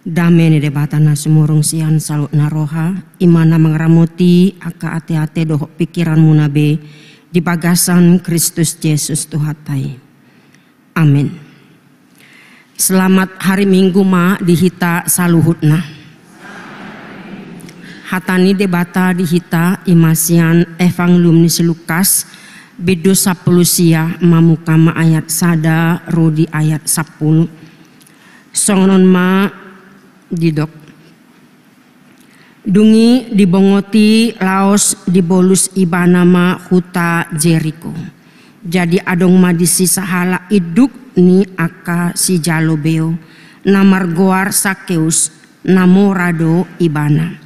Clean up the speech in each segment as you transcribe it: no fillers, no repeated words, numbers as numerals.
Damai debatana sumurung sian salut naroha imana mengramuti aka ate-ate dohok pikiran munabe di bagasan Kristus Yesus Tuhatai. Amin. Selamat hari Minggu ma dihita saluhutna. Hatani debata dihita imasian evangelium ni Lukas bidu 10 sia mamukama ayat sada rodi ayat 10. Songonon ma didok dungi dibongoti laos dibolus ibanama huta Jericho. Jadi adong madisi sahala iduk ni aka si jalobeo namar goar Sakeus namorado ibana.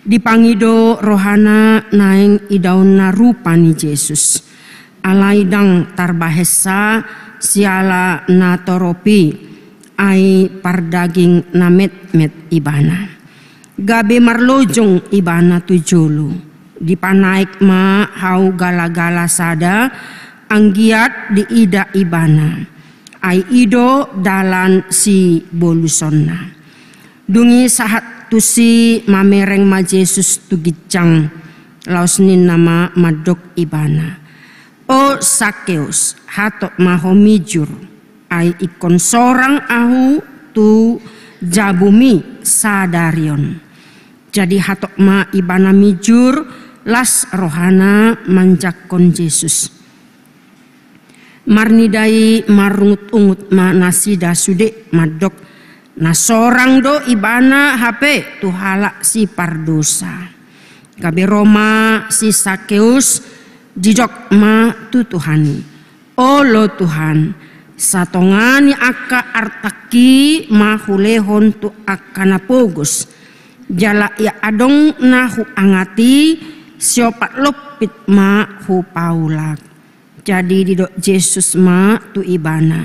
Dipangido rohana naeng idauna rupani Yesus. Alaidang tarbahesa siala natoropi ai pardaging namet-met ibana. Gabe marlojong ibana tujulu. Dipanaik ma hau gala-gala sada anggiat di ida ibana. Ai ido dalan si bolusonna. Dungi sahat tusi mamereng ma Yesus tugicang. Laosnin nama madok ibana. O Sakeus hatok mahomijur. Ai ikon sorang ahu tu jabumi sadarion. Jadi hatok ma ibana mijur las rohana manjakon Yesus. Marnidai marungut-ungut ma nasida sude madok na sorang do ibana hape tu halak si pardosa. Gabe Roma si Sakeus jijok ma tu Tuhan. O lo Tuhan. Satongani aka artaki mahulehon tu akana pogus. Jala ya adong nahu angati siopat lopit ma hu paulak. Jadi didok Yesus ma tu ibana.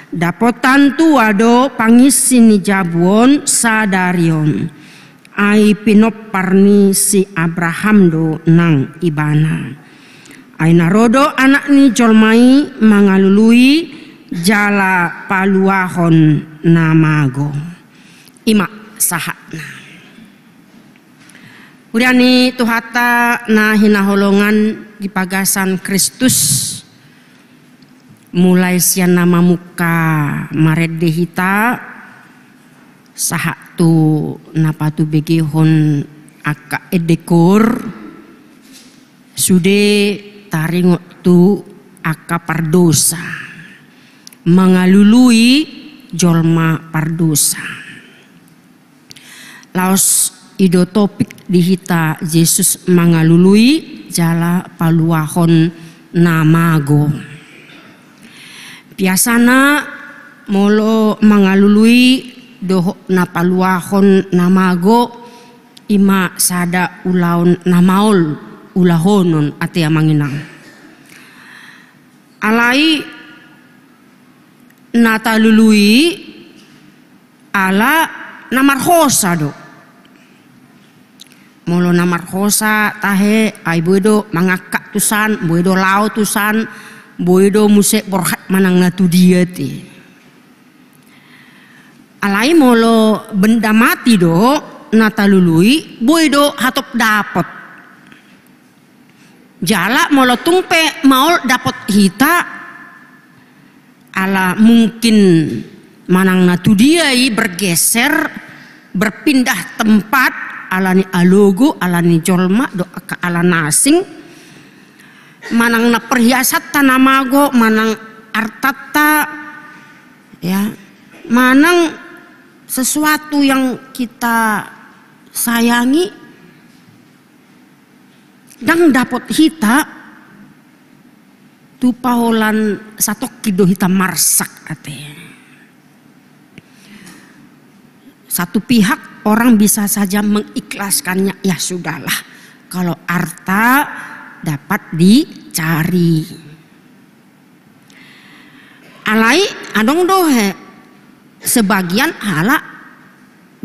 Dapotan tu ado pangisi ni jabuon sadarion. Ai pinoparni si Abraham do nang ibana. Ai narodo anak ni jolmai mangalului jala paluahon namago ima sahatna. Uriani tuhata na hinaholongan di pagasan Kristus mulai sian nama muka marede hita sahatu napatu begihon aka edekor sude taringot tu aka pardosa. Mengalului jolma pardosa. Laos ido topik dihita Yesus mengalului jala paluahon namago. Biasana molo mengalului doh na paluahon namago ima sada ulaon namaol ulahonon ate manginang. Alai nata lului ala namarhosa do. Molo namarhosa tahe ai boedo mangakak tusan, boedo lao tusan, boedo musek borhat manang natu dia ti. Alai molo benda mati do nata lului boedo hatop dapot. Jala molo tungpe maul dapot hita ala mungkin manang natu diai bergeser berpindah tempat ala ni alogo ala ni jolma do aka ala nasing manang na perhiasat tanamago manang artata ya manang sesuatu yang kita sayangi dang dapat hita tu paholan satok kido hita marsak ate. Satu pihak orang bisa saja mengikhlaskannya, ya sudahlah kalau harta dapat dicari. Alai adong dohe sebagian hala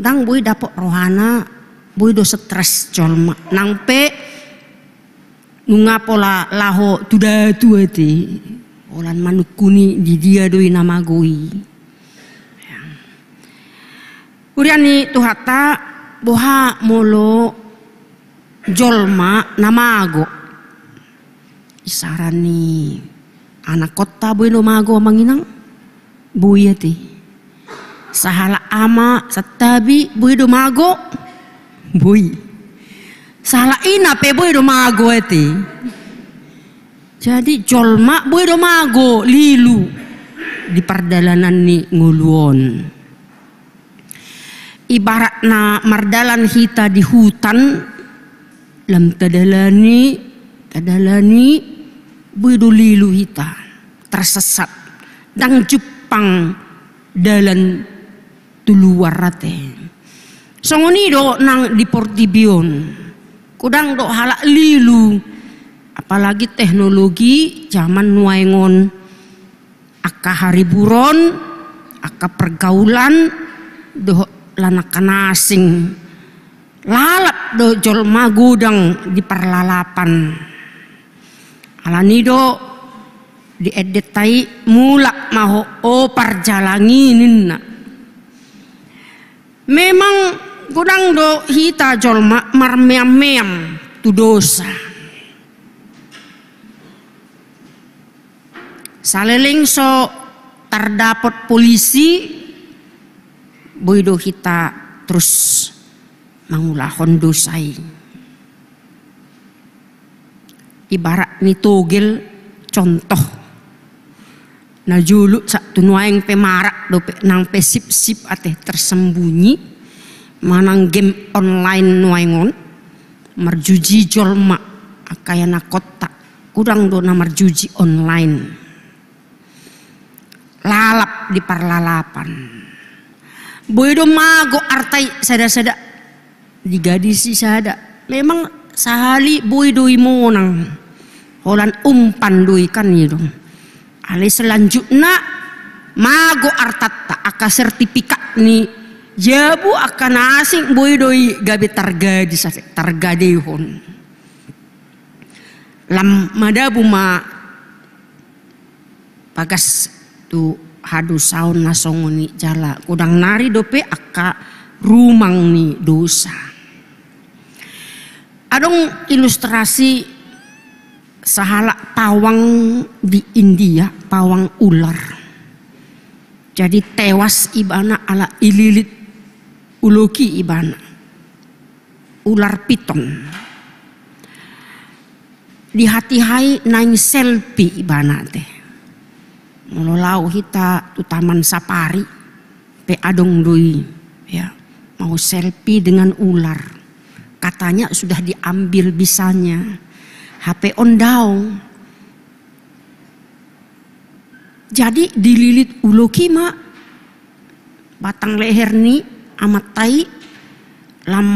dang boy dapok rohana boy do stres jolma nangpe nunga pola laho tuda tuati olan manukuni di dia doi namagoi. Uriani tuhata boha molo jolma namago. Isarani anak kota boy namago manginang buyati. Sahala ama satabi boy domago boy. Sahala ina pe boy domago eti. Jadi jolma boy domago lilu di pardalanan ni nguluon. Ibarat na mardalan hita di hutan lam tadalani buido lilu hita tersesat dang jupang dalan tuluar rate songoni do nang di Portibion kudang do halak lilu apalagi teknologi zaman nuaingon aka hari buron aka pergaulan do lanakan asing lalap do jolma gudang di perlalapan alani do di edetai mulak maho o parjalanginin na memang gudang do hita jolma marmeam-meam tu dosa saleling so terdapat polisi boido kita terus mangulahon dosai. Ibarat ni togel contoh na julu sa tunuaing pemarak do nang pesip-sip ate tersembunyi manang game online nuaingon marjuji jolma akayana kota kudang do na marjuji online lalap di parlalapan. Boido mago artai sada-sada digadisi sada. Memang sahali boido imonang holan umpan doi kan yidong. Ale selanjutnya mago artata aka sertifikat ni jabu akan asing boido gabe targadi sase targadehon. Lam madabu ma pagas tu hadu saun nasongoni jala kudang nari dope aka rumang ni dosa. Adong ilustrasi sahala pawang di India, pawang ular. Jadi tewas ibana ala ililit uloki ibana. Ular piton. Di hati-hai naing selfie ibana teh. Mololau hita tu taman safari pe adong doi ya mau selfie dengan ular katanya sudah diambil bisanya HP ondau jadi dililit uloki mak batang leher ni amat tai lam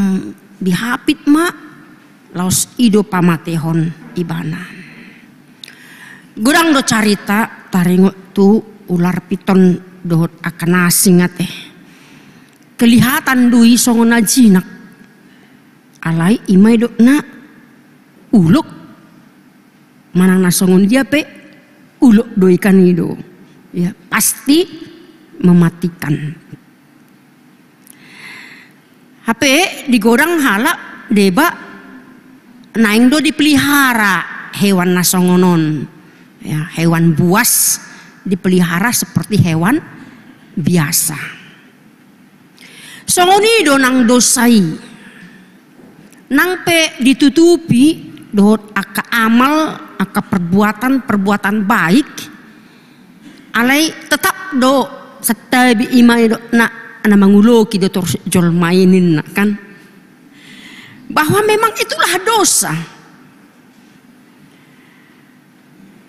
dihapit mak laos ido pamatehon ibana gurang do carita taringo tu ular piton dohot akan asing ate kelihatan dui songona jinak alai imai do na uluk manang nasongon dia pe uluk doi kan ido ya pasti mematikan HP digorang halak deba naing do dipelihara hewan nasongonon ya, hewan buas dipelihara seperti hewan biasa. Songoni do nang dosai, nang pe ditutupi dohot aka amal, aka perbuatan baik, alai tetap do setabi imai do na manguloki do jol mainin kan, bahwa memang itulah dosa.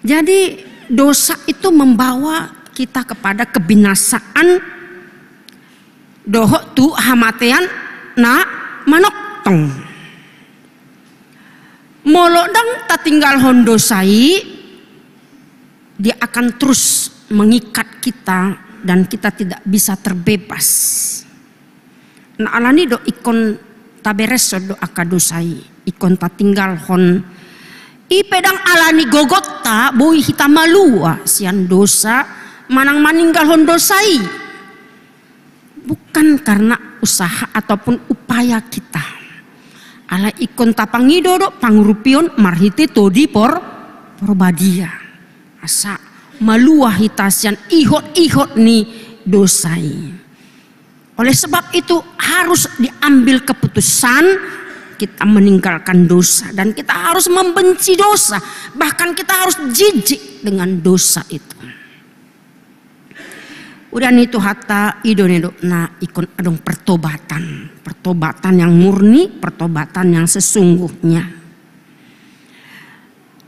Jadi dosa itu membawa kita kepada kebinasaan dohok tu hamatean na manoktong molodang tatinggal hondosai dia akan terus mengikat kita dan kita tidak bisa terbebas na alani do ikon taberes do akadosai ikon tatinggal hon ipedang alani gogotta boy hita malua sian dosa manang maninggal hondosai bukan karena usaha ataupun upaya kita. Ala ikon tapangido do pangurupion marhite todi porbadia. Asa maluah hitasian ihot ni dosai. Oleh sebab itu harus diambil keputusan kita meninggalkan dosa dan kita harus membenci dosa, bahkan kita harus jijik dengan dosa itu. Udah itu hatta idonedo na ikon adong pertobatan yang murni, pertobatan yang sesungguhnya.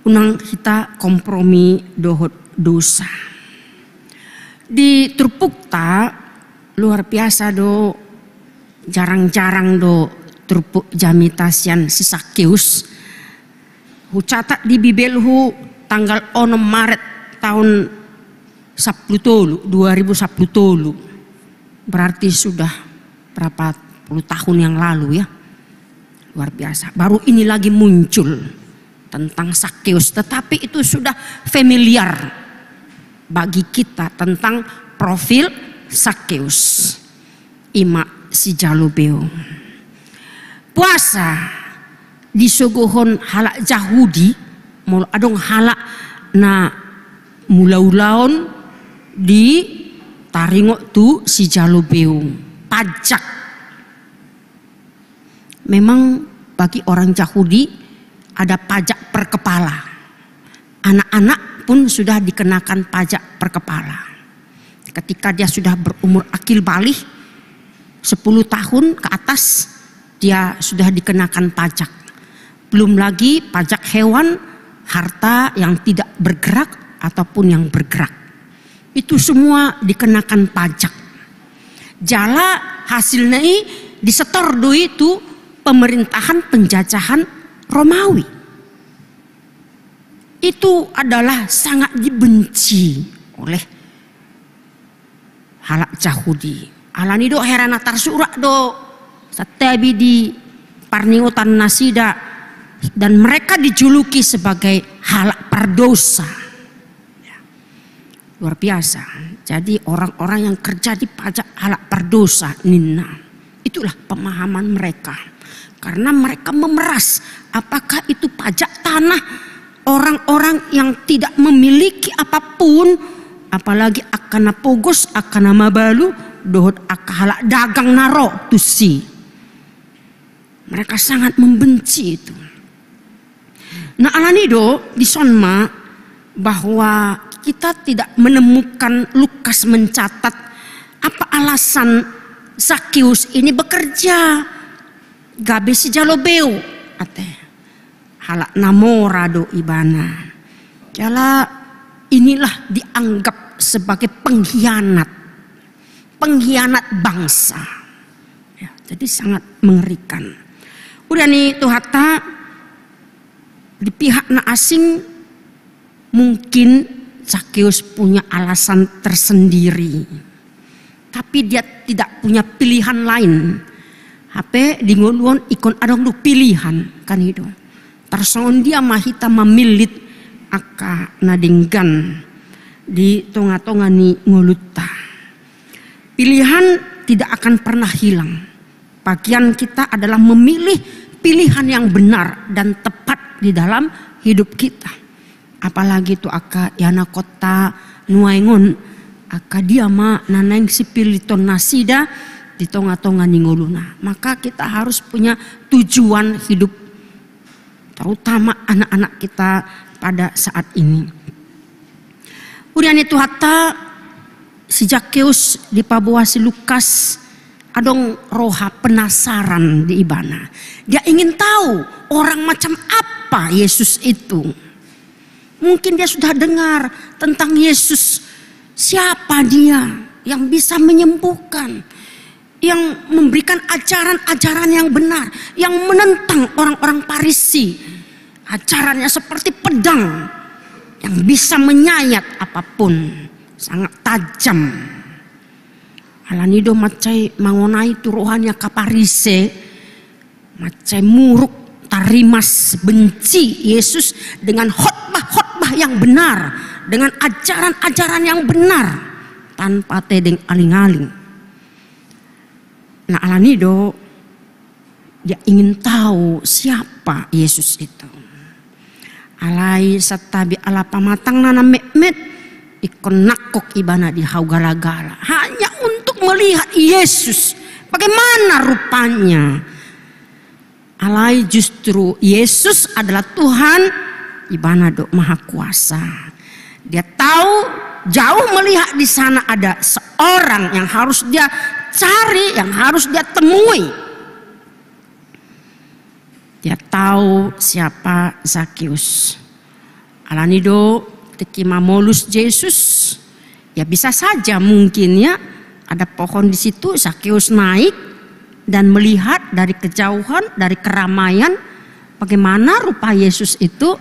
Unang kita kompromi dohot dosa. Di Trupukta luar biasa do, jarang-jarang do Trupuk jamitasian si Sakeus. Hu catat di Bibelhu tanggal 6 Maret tahun 2010. Berarti sudah berapa puluh tahun yang lalu ya. Luar biasa. Baru ini lagi muncul tentang Sakeus, tetapi itu sudah familiar bagi kita tentang profil Sakeus. Ima si Jalobeo. Puasa disuguhon halak Yahudi, mul adong halak na mulaulaon di taringok tu si Jalobeo. Pajak. Memang bagi orang Yahudi ada pajak per kepala. Anak-anak pun sudah dikenakan pajak per kepala. Ketika dia sudah berumur akil balik 10 tahun ke atas, dia sudah dikenakan pajak. Belum lagi pajak hewan, harta yang tidak bergerak ataupun yang bergerak. Itu semua dikenakan pajak. Jala hasilnya disetor do itu pemerintahan penjajahan Romawi. Itu adalah sangat dibenci oleh halak Yahudi. Alani do herana tarsurak do satabi di parningotan nasida, dan mereka dijuluki sebagai halak perdosa. Luar biasa. Jadi orang-orang yang kerja di pajak halak perdosa nina. Itulah pemahaman mereka. Karena mereka memeras apakah itu pajak tanah orang-orang yang tidak memiliki apapun, apalagi akana pogos, akana mabalu, dohot akahalak dagang naro tusi. Mereka sangat membenci itu. Nah alanido di sonma bahwa kita tidak menemukan Lukas mencatat apa alasan Sakeus ini bekerja. Gabe si Jalobeo ate halak namora do ibana. Jala inilah dianggap sebagai pengkhianat bangsa. Ya, jadi sangat mengerikan. Udah nih tuh hatta di pihak na asing mungkin Sakeus punya alasan tersendiri, tapi dia tidak punya pilihan lain. HP di nguluan ikon adong lu pilihan kan itu. Terson dia mahita mamilit aka nadinggan di tonga-tonga ni nguluta. Pilihan tidak akan pernah hilang. Bagian kita adalah memilih pilihan yang benar dan tepat di dalam hidup kita. Apalagi itu aka yana kota nuaingon aka dia ma naneng sipiliton nasida di tonga-tonga ningoluna. Maka kita harus punya tujuan hidup, terutama anak-anak kita pada saat ini. Kemudian itu hatta si Sakeus di pabuasi Lukas adong roha penasaran di ibana. Dia ingin tahu orang macam apa Yesus itu. Mungkin dia sudah dengar tentang Yesus. Siapa dia yang bisa menyembuhkan, yang memberikan ajaran-ajaran yang benar, yang menentang orang-orang Farisi. Ajarannya seperti pedang yang bisa menyayat apapun, sangat tajam. Alanido macai mangonai turuhannya kaparise, macai muruk tarimas benci Yesus dengan khotbah-khotbah yang benar, dengan ajaran-ajaran yang benar tanpa tedeng aling-aling. Nah alani do dia ingin tahu siapa Yesus itu. Alai satabi ala pamatang nana met ikon nakok ibana di haugalagala hanya untuk melihat Yesus bagaimana rupanya. Alai justru Yesus adalah Tuhan ibana do maha kuasa. Dia tahu jauh melihat di sana ada seorang yang harus dia cari, yang harus dia temui. Dia tahu siapa Zakius. Alanido teki mamolus Yesus. Ya bisa saja mungkin ya ada pohon di situ, Zakius naik dan melihat dari kejauhan, dari keramaian bagaimana rupa Yesus itu.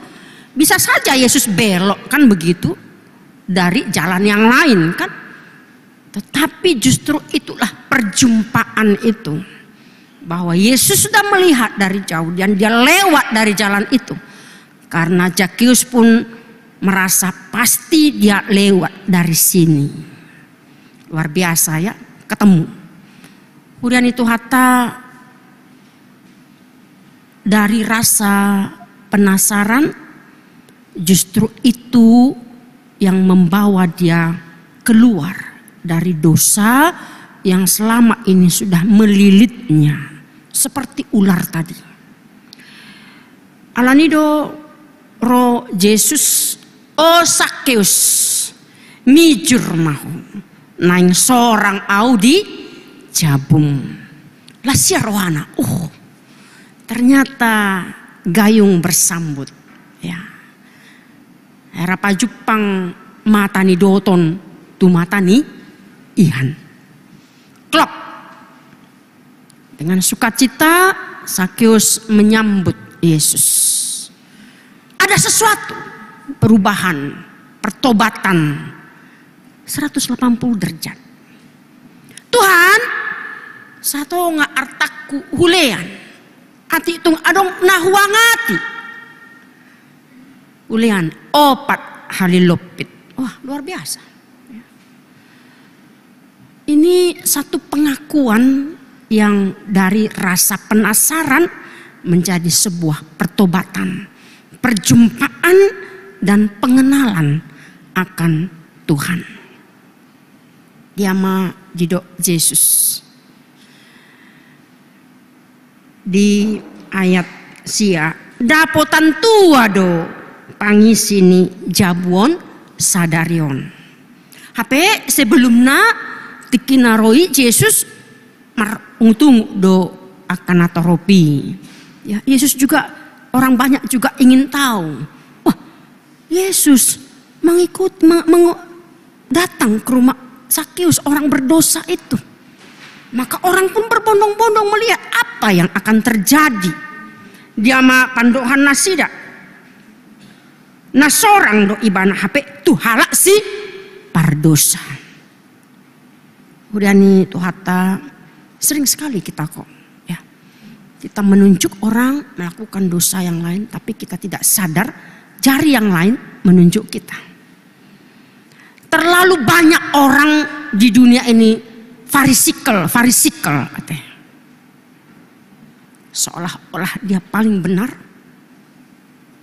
Bisa saja Yesus belok kan begitu dari jalan yang lain kan. Tetapi justru itulah perjumpaan itu. Bahwa Yesus sudah melihat dari jauh dan dia lewat dari jalan itu. Karena Zakius pun merasa pasti dia lewat dari sini. Luar biasa ya, ketemu. Kemudian itu hatta dari rasa penasaran justru itu yang membawa dia keluar dari dosa yang selama ini sudah melilitnya. Seperti ular tadi. Alanido ro Yesus o Zakius mijur mahu naing sorang audi jabung lasia rohana. Ternyata gayung bersambut ya. Era pajupang matani doton tu matani ihan. Klop. Dengan sukacita Zakius menyambut Yesus. Ada sesuatu perubahan, pertobatan 180 derajat. Tuhan, satu nga artaku hulean. Ati itung adong nahuangati. Hulean opat halilopit. Wah, luar biasa. Ini satu pengakuan yang dari rasa penasaran menjadi sebuah pertobatan, perjumpaan dan pengenalan akan Tuhan. Diama jidok Yesus. Di ayat sia dapotan tua do pangisini jabuon sadarion. Hape sebelumnya tikinaroi Yesus untung do akan atoropi. Ya, Yesus juga orang banyak juga ingin tahu. Wah, Yesus datang ke rumah Zakius orang berdosa itu. Maka orang pun berbondong-bondong melihat apa yang akan terjadi. Dia ma pandohan nasida. Nasorang do ibana hape tu halak si pardosa. Kemudian nih tu hatta sering sekali kita kok ya. Kita menunjuk orang melakukan dosa yang lain tapi kita tidak sadar jari yang lain menunjuk kita. Terlalu banyak orang di dunia ini farisikel katanya. Seolah-olah dia paling benar.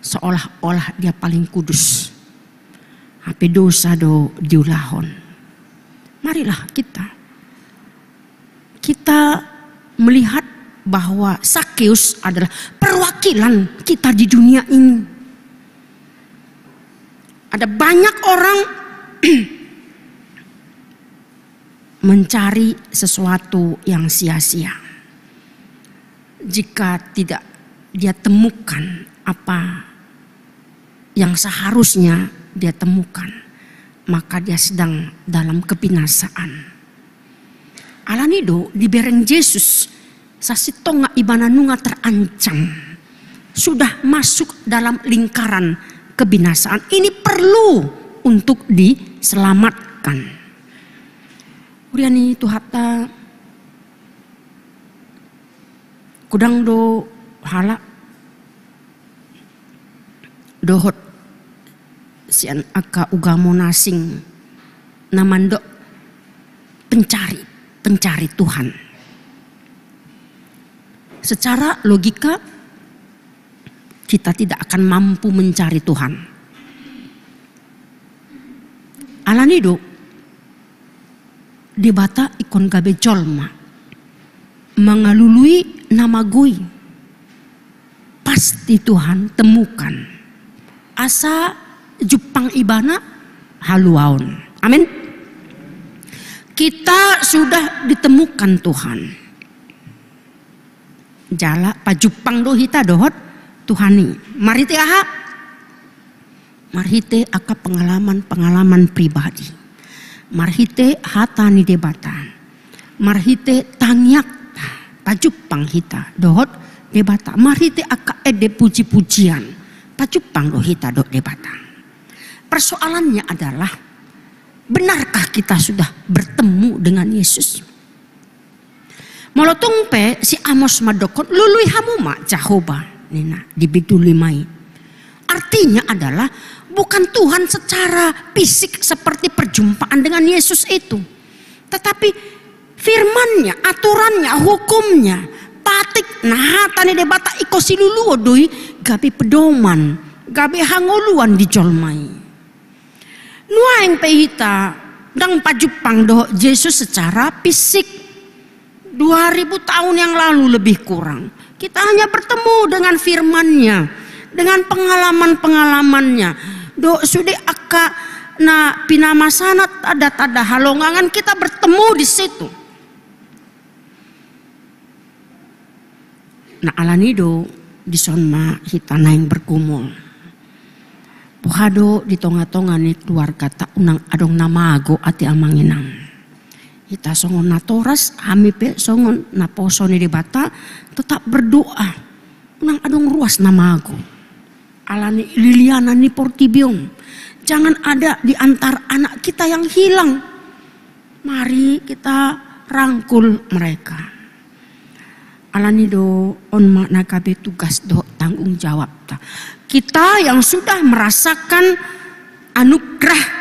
Seolah-olah dia paling kudus. Hape dosa do diulahon. Marilah kita melihat bahwa Zakius adalah perwakilan kita di dunia ini. Ada banyak orang mencari sesuatu yang sia-sia. Jika tidak dia temukan apa yang seharusnya dia temukan, maka dia sedang dalam kebinasaan. Alanido di bereng Yesus sasitonga ibananunga terancam. Sudah masuk dalam lingkaran kebinasaan. Ini perlu untuk diselamatkan. Kemudian itu hatta kudang do hala dohot sian aka ugamo nasing namando pencari Tuhan. secara logika kita tidak akan mampu mencari Tuhan. Alanido di bata ikon gabe jolma mengalului nama goi. Pasti Tuhan temukan asa Jepang ibana haluaon. Amin. Kita sudah ditemukan Tuhan. Jala pajupang do hita dohot Tuhani. Marite aha? Marite aka pengalaman pribadi. Marhite hatani debata. Marhite tangyak pajupang hita dohot debata. Marhite aka ede puji-pujian. Pajupang do hita do debata. Persoalannya adalah, benarkah kita sudah bertemu dengan Yesus? Molotong pe si Amos madokon lului hamuma Jehovah nina dibidulimai. Artinya adalah bukan Tuhan secara fisik seperti perjumpaan dengan Yesus itu, tetapi firman-Nya, aturannya, hukumnya, patik nah tani debata iko siluluo doi gabe pedoman, gabe hangoluan dijolmai. Nuaing pehita dang pajupang doh Yesus secara fisik 2000 tahun yang lalu lebih kurang. Kita hanya bertemu dengan firman-Nya, dengan pengalaman-pengalamannya. Do sudah aka na pinamasanat ada halongangan kita bertemu di situ. Nah alanido di sonma hitana yang berkumul. Pohado di tonga-tonga ni keluarga tak unang adong namago ati amanginang. Kita songon natoras, hamipe songon naposo ni debata, tetap berdoa. Unang adong ruas namago. Alani Liliana ni Portibiong. Jangan ada di antara anak kita yang hilang. Mari kita rangkul mereka. Alani do onma nakabe tugas do tanggung jawab ta. Kita yang sudah merasakan anugerah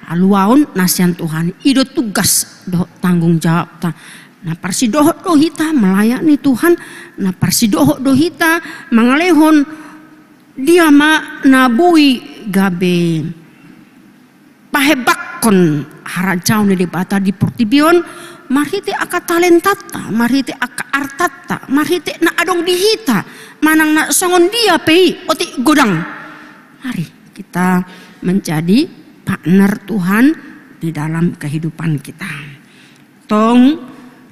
aluaon nasian Tuhan, ido tugas do tanggung jawab ta. Na parsidohot do hita melayani Tuhan, na parsidohot do hita mangalehon dia ma nabui gabe pahebakkon harajau ni debata di Portibion, marhite aka talentata, marhite aka artata, marhite na adong dihita, manang na songon dia pei oti godang. Mari kita menjadi partner Tuhan di dalam kehidupan kita. Tong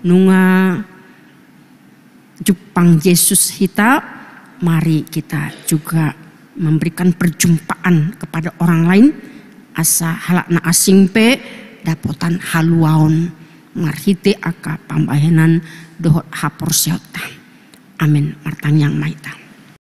nunga Jepang Yesus hita, mari kita juga memberikan perjumpaan kepada orang lain asa halakna asing pe dapotan haluaon marhite aka pambahenan dohot hapor seota. Amin martang yang maita.